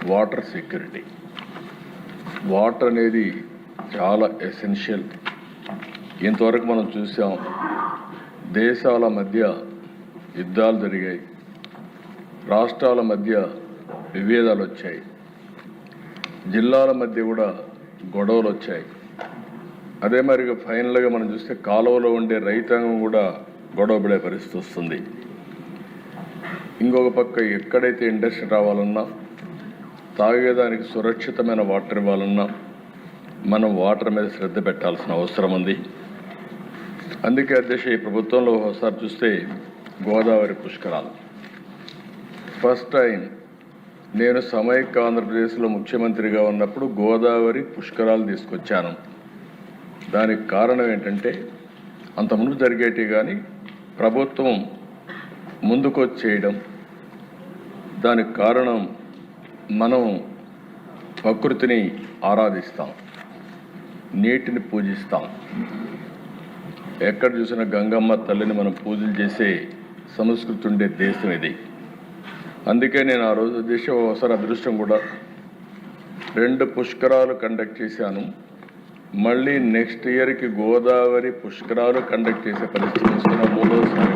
Water security. Water అనేది చాలా essential. ఇంతవరకు మనం చూసాం, దేశాల మధ్య యుద్ధాలు జరిగాయి, రాష్ట్రాల మధ్య విభేదాలు వచ్చాయి, జిల్లాల మధ్య కూడా గొడవలు వచ్చాయి. అదే మరిగా ఫైనల్గా మనం చూస్తే కాలువలో ఉండే రైతాంగం కూడా గొడవపడే పరిస్థితి వస్తుంది. ఇంకొక పక్క ఎక్కడైతే ఇండస్ట్రీ రావాలన్నా, తాగేదానికి సురక్షితమైన వాటర్ ఇవ్వాలన్నా మనం వాటర్ మీద శ్రద్ధ పెట్టాల్సిన అవసరం ఉంది. అందుకే అధ్యక్ష, ఈ ప్రభుత్వంలో ఒకసారి చూస్తే గోదావరి పుష్కరాలు ఫస్ట్ టైం నేను సమైక్య ఆంధ్రప్రదేశ్లో ముఖ్యమంత్రిగా ఉన్నప్పుడు గోదావరి పుష్కరాలు తీసుకొచ్చాను. దానికి కారణం ఏంటంటే, అంతకుముందు జరిగేటి కానీ ప్రభుత్వం ముందుకొచ్చి చేయడం. దానికి కారణం మనం ప్రకృతిని ఆరాధిస్తాం, నీటిని పూజిస్తాం. ఎక్కడ చూసినా గంగమ్మ తల్లిని మనం పూజలు చేసే సంస్కృతి ఉండే దేశం ఇది. అందుకే నేను ఆ రోజు దేశం ఒకసారి అదృష్టం కూడా 2 పుష్కరాలు కండక్ట్ చేశాను. మళ్ళీ నెక్స్ట్ ఇయర్కి గోదావరి పుష్కరాలు కండక్ట్ చేసే పరిస్థితి వస్తున్న 3వ